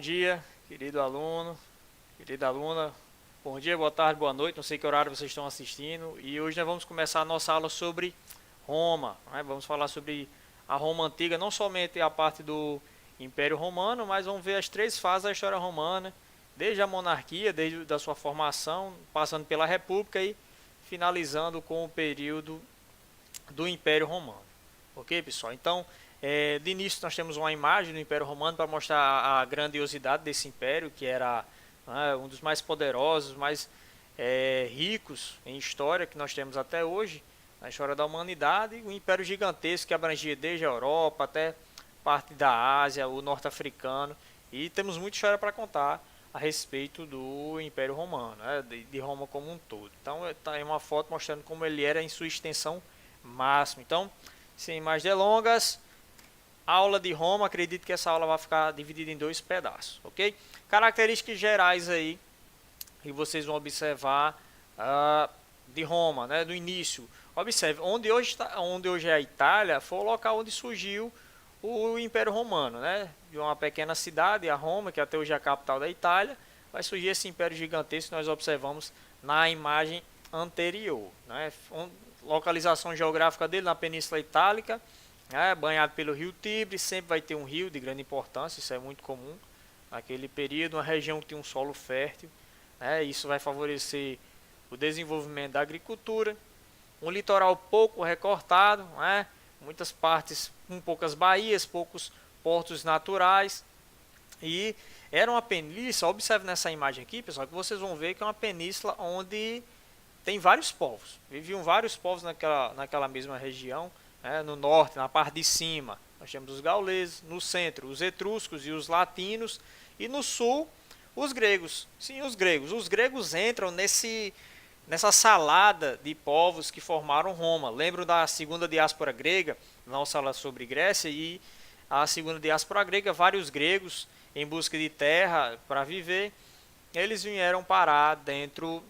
dia, querido aluno, querida aluna. Bom dia, boa tarde, boa noite. Não sei que horário vocês estão assistindo. E hoje nós vamos começar a nossa aula sobre Roma, né? Vamos falar sobre a Roma antiga, não somente a parte do Império Romano, mas vamos ver as três fases da história romana, desde a monarquia, desde a sua formação, passando pela República e finalizando com o período do Império Romano. Ok, pessoal? Então, de início nós temos uma imagem do Império Romano para mostrar a grandiosidade desse império, que era um dos mais poderosos, mais ricos em história que nós temos até hoje, na história da humanidade. Um império gigantesco que abrangia desde a Europa até parte da Ásia, o norte-africano, e temos muita história para contar a respeito do Império Romano, né, de Roma como um todo. Então, está aí uma foto mostrando como ele era em sua extensão máxima. Então, sem mais delongas, aula de Roma. Acredito que essa aula vai ficar dividida em dois pedaços, ok? Características gerais aí que vocês vão observar de Roma, né, do início. Observe, onde hoje é a Itália, foi o local onde surgiu o Império Romano, né? De uma pequena cidade, a Roma, que até hoje é a capital da Itália, vai surgir esse império gigantesco que nós observamos na imagem anterior, né? Localização geográfica dele na Península Itálica, banhado pelo rio Tibre. Sempre vai ter um rio de grande importância, isso é muito comum naquele período, uma região que tem um solo fértil, né? Isso vai favorecer o desenvolvimento da agricultura. Um litoral pouco recortado, né? Muitas partes com poucas baías, poucos portos naturais, e era uma península. Observe nessa imagem aqui, pessoal, que vocês vão ver que é uma península onde tem vários povos, viviam vários povos naquela mesma região, né? No norte, na parte de cima, nós temos os gauleses, no centro, os etruscos e os latinos, e no sul, os gregos. Sim, os gregos. Os gregos entram nessa salada de povos que formaram Roma. Lembro da segunda diáspora grega, nossa aula sobre Grécia, e a segunda diáspora grega, vários gregos em busca de terra para viver, eles vieram parar dentro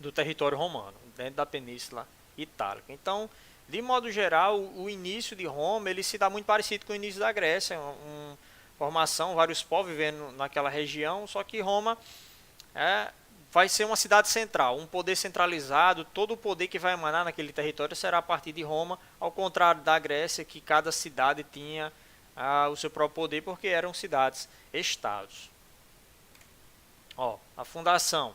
do território romano, dentro da Península Itálica. Então, de modo geral, o início de Roma ele se dá muito parecido com o início da Grécia, uma formação, vários povos vivendo naquela região, só que Roma vai ser uma cidade central, um poder centralizado. Todo o poder que vai emanar naquele território será a partir de Roma, ao contrário da Grécia, que cada cidade tinha o seu próprio poder, porque eram cidades-estados. A fundação.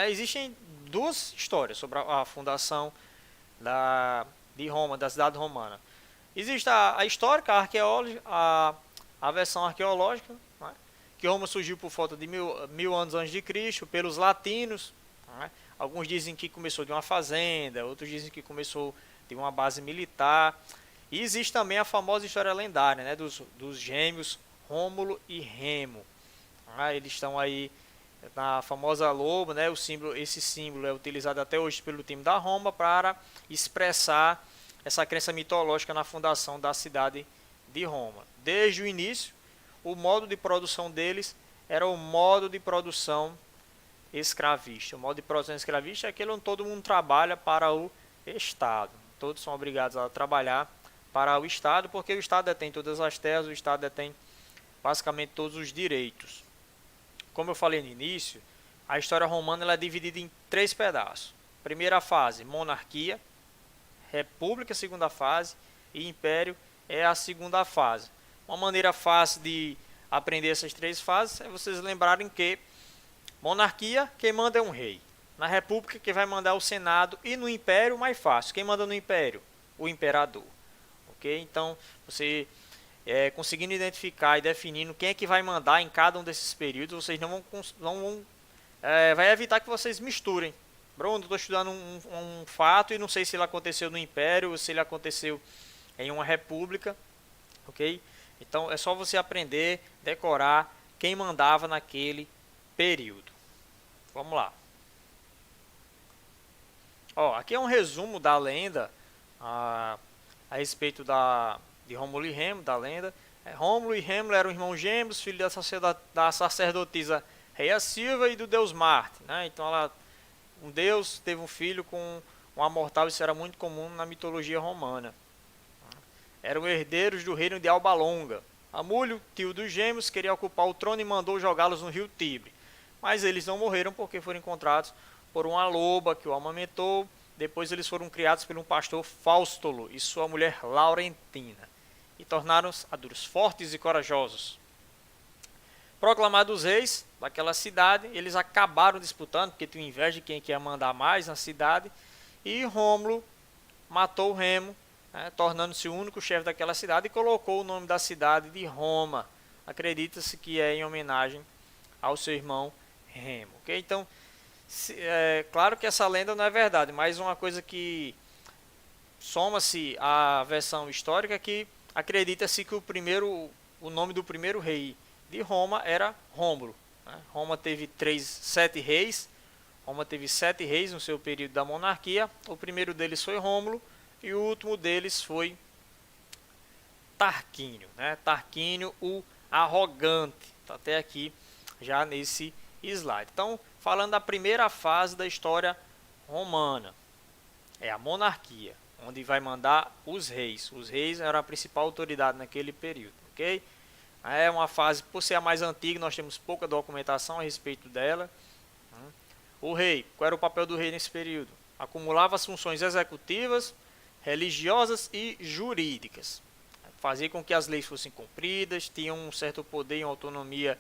Existem duas histórias sobre a fundação de Roma, da cidade romana. Existe a histórica, a arqueológica, a versão arqueológica, né? Que Roma surgiu por volta de mil anos antes de Cristo, pelos latinos, né? Alguns dizem que começou de uma fazenda, outros dizem que começou de uma base militar. E existe também a famosa história lendária, né? dos gêmeos Rômulo e Remo. Eles estão aí na famosa loba, né? Esse símbolo é utilizado até hoje pelo time da Roma para expressar essa crença mitológica na fundação da cidade de Roma. Desde o início, o modo de produção deles era o modo de produção escravista. O modo de produção escravista é aquele onde todo mundo trabalha para o Estado. Todos são obrigados a trabalhar para o Estado, porque o Estado detém todas as terras, o Estado detém basicamente todos os direitos. Como eu falei no início, a história romana ela é dividida em três pedaços. Primeira fase, monarquia. República, segunda fase, e Império é a segunda fase. Uma maneira fácil de aprender essas três fases é vocês lembrarem que monarquia, quem manda é um rei. Na República, quem vai mandar é o Senado. E no Império, mais fácil. Quem manda no Império? O Imperador. Ok? Então, você conseguindo identificar e definindo quem é que vai mandar em cada um desses períodos, vocês não vão vai evitar que vocês misturem. Bruno, estou estudando um fato e não sei se ele aconteceu no Império ou se ele aconteceu em uma república, ok? Então é só você aprender, decorar quem mandava naquele período. Vamos lá. Aqui é um resumo da lenda a respeito de Rômulo e Remo, da lenda. Rômulo e Remo eram irmãos gêmeos, filhos da sacerdotisa Rhea Silva e do deus Marte, né? Então um deus teve um filho com uma mortal, isso era muito comum na mitologia romana. Eram herdeiros do reino de Alba Longa. Amulho, tio dos gêmeos, queria ocupar o trono e mandou jogá-los no rio Tibre. Mas eles não morreram porque foram encontrados por uma loba que o amamentou. Depois eles foram criados por um pastor Faustulo e sua mulher Laurentina, e tornaram-se adultos fortes e corajosos. Proclamados reis daquela cidade, eles acabaram disputando, porque tinham inveja de quem quer mandar mais na cidade, e Rômulo matou Remo, tornando-se o único chefe daquela cidade, e colocou o nome da cidade de Roma. Acredita-se que é em homenagem ao seu irmão Remo. Okay? Então, claro que essa lenda não é verdade, mas uma coisa que soma-se à versão histórica é que acredita-se que o nome do primeiro rei de Roma era Rômulo. Roma teve 7 reis. Roma teve 7 reis no seu período da monarquia. O primeiro deles foi Rômulo e o último deles foi Tarquínio. Tarquínio, o arrogante. Está até aqui já nesse slide. Então, falando da primeira fase da história romana, é a monarquia, onde vai mandar os reis. Os reis eram a principal autoridade naquele período, ok? É uma fase, por ser a mais antiga, nós temos pouca documentação a respeito dela. O rei, qual era o papel do rei nesse período? Acumulava as funções executivas, religiosas e jurídicas. Fazia com que as leis fossem cumpridas, tinha um certo poder e autonomia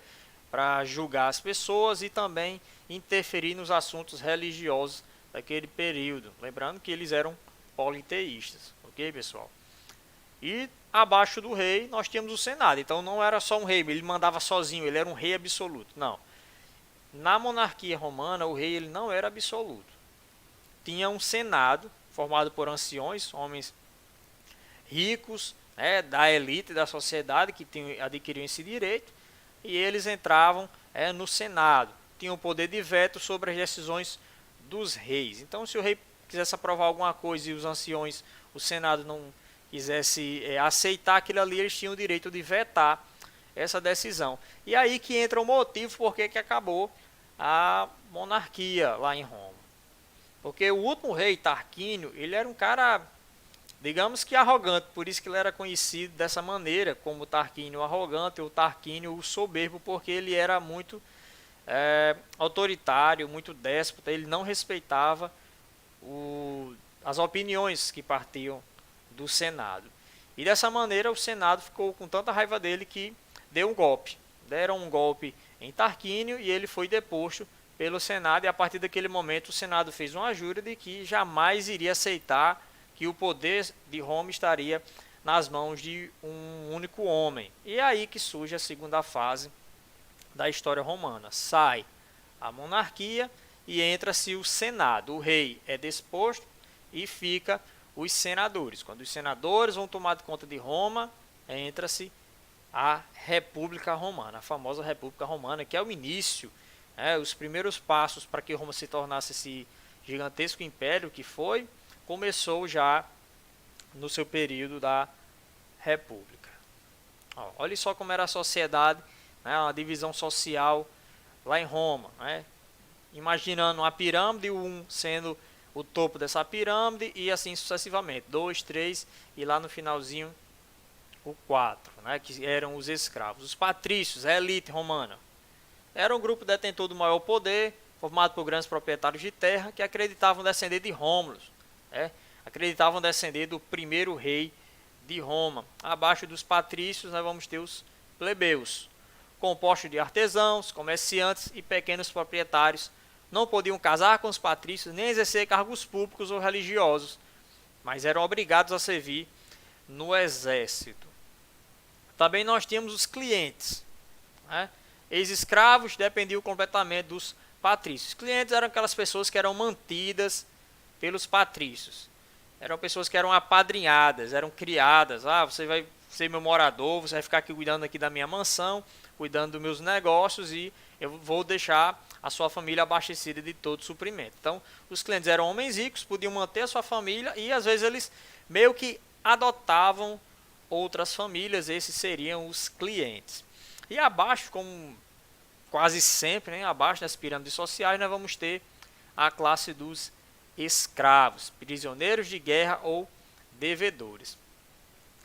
para julgar as pessoas e também interferir nos assuntos religiosos daquele período. Lembrando que eles eram politeístas, ok, pessoal? E abaixo do rei nós tínhamos o Senado. Então não era só um rei, ele mandava sozinho, ele era um rei absoluto. Não. Na monarquia romana, o rei ele não era absoluto. Tinha um Senado formado por anciões, homens ricos, da elite da sociedade que adquiriam esse direito, e eles entravam no Senado. Tinham o poder de veto sobre as decisões dos reis. Então, se o rei quisesse aprovar alguma coisa e os anciões, o Senado não quisesse aceitar aquilo ali, eles tinham o direito de vetar essa decisão. E aí que entra o motivo por que acabou a monarquia lá em Roma. Porque o último rei, Tarquínio, ele era um cara, digamos que arrogante, por isso que ele era conhecido dessa maneira, como Tarquínio arrogante ou Tarquínio o soberbo, porque ele era muito autoritário, muito déspota, ele não respeitava as opiniões que partiam do Senado. E dessa maneira o Senado ficou com tanta raiva dele que deu um golpe. Deram um golpe em Tarquínio e ele foi deposto pelo Senado, e a partir daquele momento o Senado fez uma jura de que jamais iria aceitar que o poder de Roma estaria nas mãos de um único homem. E é aí que surge a segunda fase da história romana. Sai a monarquia e entra-se o Senado. O rei é deposto e fica os senadores. Quando os senadores vão tomar conta de Roma, entra-se a República Romana, a famosa República Romana, que é o início, os primeiros passos para que Roma se tornasse esse gigantesco império que foi, começou já no seu período da República. Olha só como era a sociedade, uma divisão social lá em Roma, imaginando uma pirâmide, um sendo o topo dessa pirâmide e assim sucessivamente, 2, 3 e lá no finalzinho o 4, que eram os escravos. Os patrícios, a elite romana, era um grupo detentor do maior poder, formado por grandes proprietários de terra que acreditavam descender de Rômulo, acreditavam descender do primeiro rei de Roma. Abaixo dos patrícios nós vamos ter os plebeus, compostos de artesãos, comerciantes e pequenos proprietários. Não podiam casar com os patrícios nem exercer cargos públicos ou religiosos, mas eram obrigados a servir no exército. Também nós tínhamos os clientes, ex-escravos dependiam completamente dos patrícios. Os clientes eram aquelas pessoas que eram mantidas pelos patrícios. Eram pessoas que eram apadrinhadas, eram criadas. Você vai ser meu morador, você vai ficar aqui cuidando aqui da minha mansão, cuidando dos meus negócios e eu vou deixar a sua família abastecida de todo suprimento. Então, os clientes eram homens ricos, podiam manter a sua família e às vezes eles meio que adotavam outras famílias, esses seriam os clientes. E abaixo, como quase sempre, abaixo das pirâmides sociais, nós vamos ter a classe dos escravos, prisioneiros de guerra ou devedores.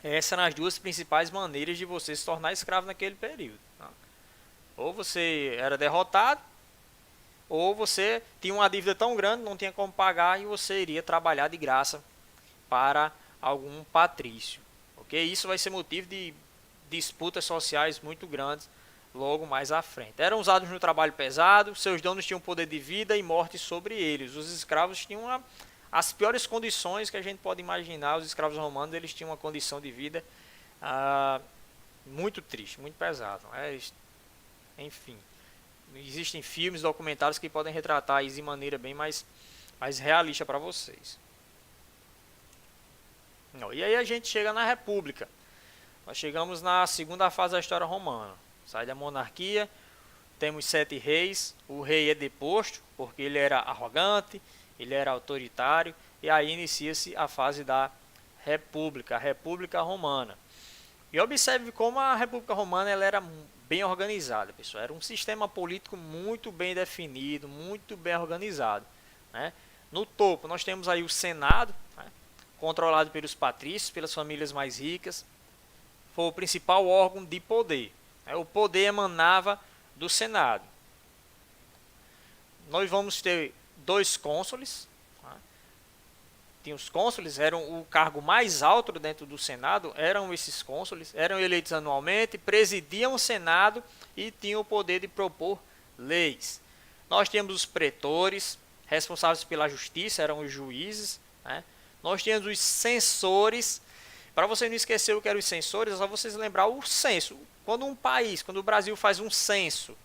Essas eram as duas principais maneiras de você se tornar escravo naquele período. Tá? Ou você era derrotado, ou você tinha uma dívida tão grande, não tinha como pagar, e você iria trabalhar de graça para algum patrício. Ok? Isso vai ser motivo de disputas sociais muito grandes logo mais à frente. Eram usados no trabalho pesado, seus donos tinham poder de vida e morte sobre eles. Os escravos tinham as piores condições que a gente pode imaginar. Os escravos romanos, eles tinham uma condição de vida muito triste, muito pesada. Enfim, existem filmes, documentários que podem retratar isso de maneira bem mais realista para vocês. E aí a gente chega na República. Nós chegamos na segunda fase da história romana. Sai da monarquia, temos 7 reis, o rei é deposto porque ele era arrogante, ele era autoritário, e aí inicia-se a fase da República, a República Romana. E observe como a República Romana ela era bem organizada, pessoal. Era um sistema político muito bem definido, muito bem organizado. Né? No topo nós temos aí o Senado, né? Controlado pelos patrícios, pelas famílias mais ricas. Foi o principal órgão de poder. O poder emanava do Senado. Nós vamos ter 2 cônsules. Tinha os cônsules, eram o cargo mais alto dentro do Senado, eram esses cônsules, eram eleitos anualmente, presidiam o Senado e tinham o poder de propor leis. Nós tínhamos os pretores, responsáveis pela justiça, eram os juízes. Né? Nós tínhamos os censores. Para você não esquecer o que eram os censores, é só vocês lembrar o censo. Quando o Brasil faz um censo,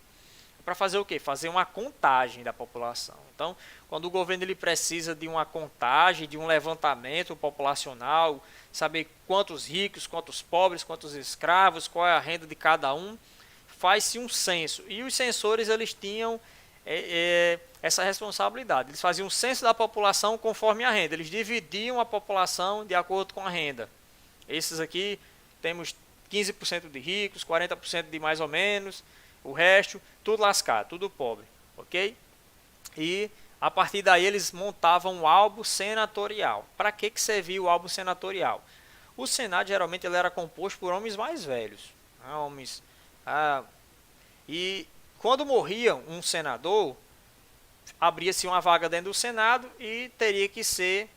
para fazer o quê? Fazer uma contagem da população. Então, quando o governo ele precisa de uma contagem, de um levantamento populacional, saber quantos ricos, quantos pobres, quantos escravos, qual é a renda de cada um, faz-se um censo. E os censores eles tinham essa responsabilidade. Eles faziam um censo da população conforme a renda. Eles dividiam a população de acordo com a renda. Esses aqui temos 15% de ricos, 40% de mais ou menos, o resto tudo lascado, tudo pobre, ok? E a partir daí eles montavam um álbum senatorial. Para que servia o álbum senatorial? O Senado geralmente ele era composto por homens mais velhos, e quando morria um senador, abria-se uma vaga dentro do Senado e teria que ser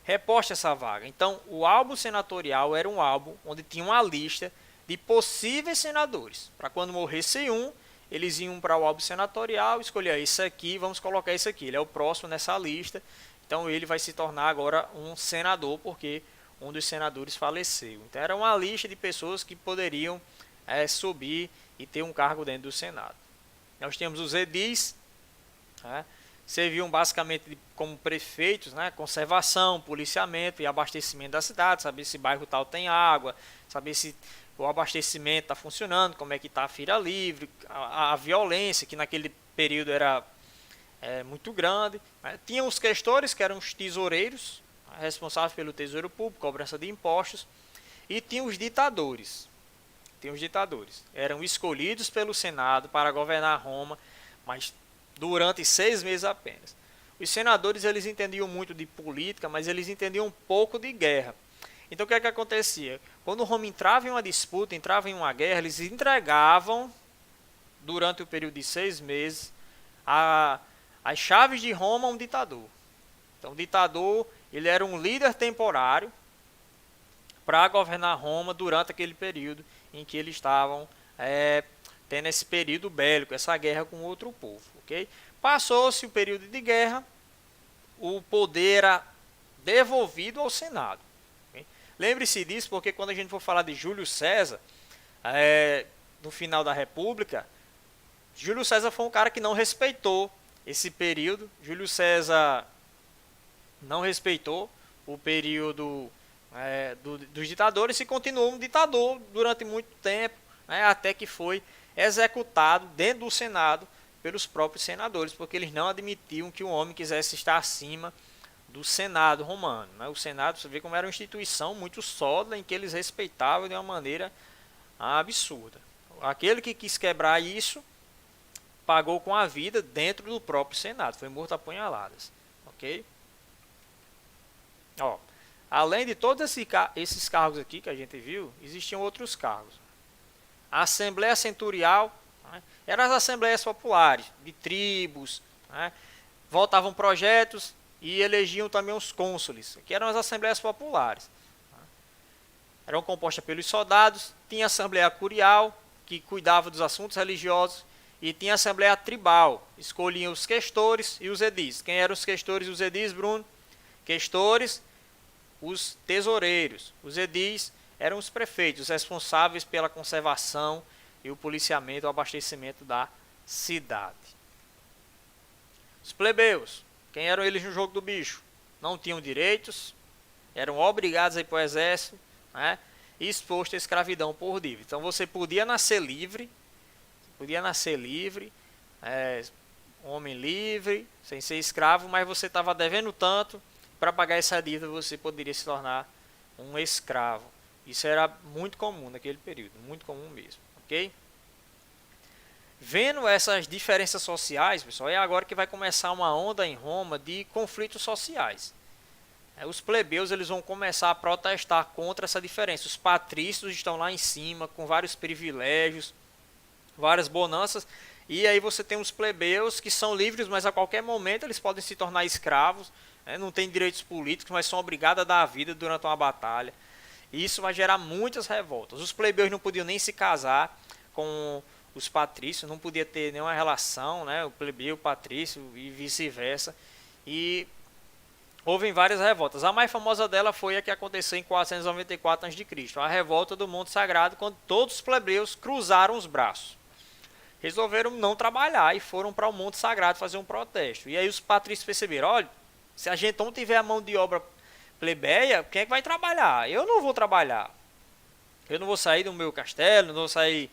reposta essa vaga. Então, o álbum senatorial era um álbum onde tinha uma lista de possíveis senadores. Para quando morresse um, eles iam para o álbum senatorial, escolher esse aqui, vamos colocar esse aqui. Ele é o próximo nessa lista. Então, ele vai se tornar agora um senador, porque um dos senadores faleceu. Então, era uma lista de pessoas que poderiam subir e ter um cargo dentro do Senado. Nós temos os edis, serviam basicamente como prefeitos, conservação, policiamento e abastecimento da cidade, saber se bairro tal tem água, saber se o abastecimento está funcionando, como é que está a feira livre, a violência, que naquele período era muito grande. Tinha os questores, que eram os tesoureiros, responsáveis pelo tesouro público, cobrança de impostos, e tinha os ditadores. Eram escolhidos pelo Senado para governar Roma, mas durante 6 meses apenas. Os senadores eles entendiam muito de política, mas eles entendiam um pouco de guerra. Então o que é que acontecia? Quando Roma entrava em uma disputa, entrava em uma guerra, eles entregavam, durante o período de 6 meses, as chaves de Roma a um ditador. Então o ditador ele era um líder temporário para governar Roma durante aquele período em que eles estavam tendo esse período bélico, essa guerra com outro povo. Okay? Passou-se o período de guerra, o poder era devolvido ao Senado. Okay? Lembre-se disso, porque quando a gente for falar de Júlio César, no final da República, Júlio César foi um cara que não respeitou esse período. Júlio César não respeitou o período dos ditadores e continuou um ditador durante muito tempo, até que foi executado dentro do Senado pelos próprios senadores, porque eles não admitiam que o homem quisesse estar acima do Senado romano. O Senado, você vê como era uma instituição muito sólida, em que eles respeitavam de uma maneira absurda. Aquele que quis quebrar isso, pagou com a vida dentro do próprio Senado, foi morto a punhaladas. Ok? além de todos esses cargos aqui que a gente viu, existiam outros cargos. A Assembleia Centurial, né, eram as assembleias populares, de tribos, né, votavam projetos e elegiam também os cônsules, que eram as assembleias populares. Eram compostas pelos soldados, tinha a Assembleia Curial, que cuidava dos assuntos religiosos, e tinha a Assembleia Tribal, escolhiam os questores e os edis. Quem eram os questores e os edis, Bruno? Questores, os tesoureiros. Os edis eram os prefeitos, responsáveis pela conservação e o policiamento, o abastecimento da cidade. Os plebeus, quem eram eles no jogo do bicho? Não tinham direitos, eram obrigados a ir para o exército, né, e exposto à escravidão por dívida. Então você podia nascer livre, homem livre, sem ser escravo, mas você estava devendo tanto, para pagar essa dívida você poderia se tornar um escravo. Isso era muito comum naquele período, muito comum mesmo, ok? Vendo essas diferenças sociais, pessoal, é agora que vai começar uma onda em Roma de conflitos sociais. Os plebeus eles vão começar a protestar contra essa diferença. Os patrícios estão lá em cima, com vários privilégios, várias bonanças, e aí você tem os plebeus que são livres, mas a qualquer momento eles podem se tornar escravos, né? Não têm direitos políticos, mas são obrigados a dar a vida durante uma batalha. E isso vai gerar muitas revoltas. Os plebeus não podiam nem se casar com os patrícios, não podia ter nenhuma relação, né? O plebeu, o patrício e vice-versa. E houve várias revoltas. A mais famosa dela foi a que aconteceu em 494 a.C., a revolta do Monte Sagrado, quando todos os plebeus cruzaram os braços. Resolveram não trabalhar e foram para o Monte Sagrado fazer um protesto. E aí os patrícios perceberam, olha, se a gente não tiver a mão de obra plebeia, quem é que vai trabalhar? Eu não vou trabalhar. Eu não vou sair do meu castelo, não vou sair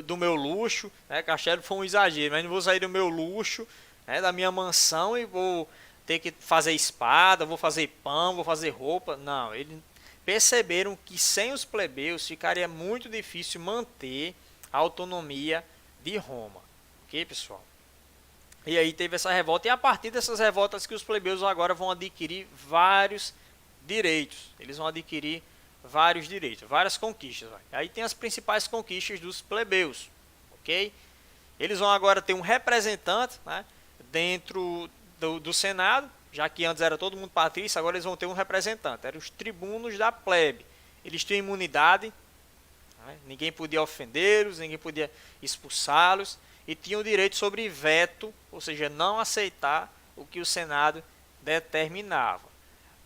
do meu luxo. Né? Castelo foi um exagero, mas não vou sair do meu luxo, né? Da minha mansão e vou ter que fazer espada, vou fazer pão, vou fazer roupa. Não, eles perceberam que sem os plebeus ficaria muito difícil manter a autonomia de Roma. Ok, pessoal? E aí teve essa revolta, e a partir dessas revoltas que os plebeus agora vão adquirir vários direitos. Eles vão adquirir vários direitos, várias conquistas. Aí tem as principais conquistas dos plebeus. Ok? Eles vão agora ter um representante, né, dentro do Senado, já que antes era todo mundo patrício, agora eles vão ter um representante. Eram os tribunos da plebe. Eles tinham imunidade, né? Ninguém podia ofendê-los, ninguém podia expulsá-los, e tinham direito sobre veto, ou seja, não aceitar o que o Senado determinava.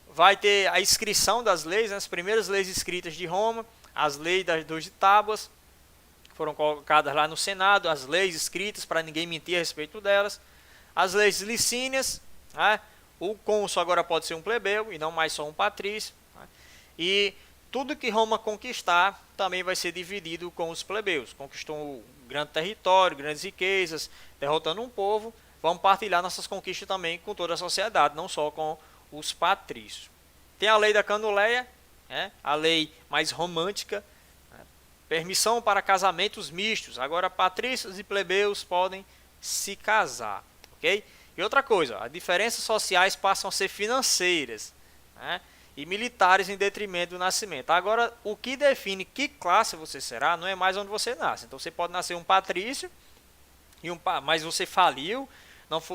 Vai ter a inscrição das leis, né? As primeiras leis escritas de Roma, as leis das 12 tábuas, foram colocadas lá no Senado, as leis escritas para ninguém mentir a respeito delas. As leis licínias, né? O cônsul agora pode ser um plebeu e não mais só um patrício. Né? E tudo que Roma conquistar também vai ser dividido com os plebeus. Conquistou um grande território, grandes riquezas, derrotando um povo, vamos partilhar nossas conquistas também com toda a sociedade, não só com os patrícios. Tem a lei da Canuleia, né? A lei mais romântica, né? Permissão para casamentos mistos. Agora patrícios e plebeus podem se casar. Okay? E outra coisa, as diferenças sociais passam a ser financeiras, né? E militares em detrimento do nascimento. Agora, o que define que classe você será não é mais onde você nasce. Então, você pode nascer um patrício, mas você faliu,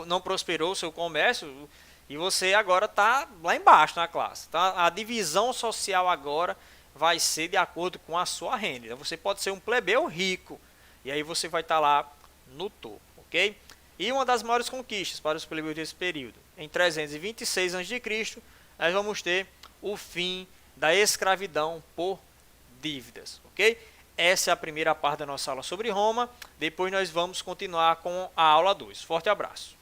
não prosperou o seu comércio, e você agora está lá embaixo na classe. Então, a divisão social agora vai ser de acordo com a sua renda. Então, você pode ser um plebeu rico, e aí você vai estar lá no topo, ok? E uma das maiores conquistas para os plebeus desse período, em 326 a.C., nós vamos ter o fim da escravidão por dívidas, ok? Essa é a primeira parte da nossa aula sobre Roma. Depois nós vamos continuar com a aula 2. Forte abraço!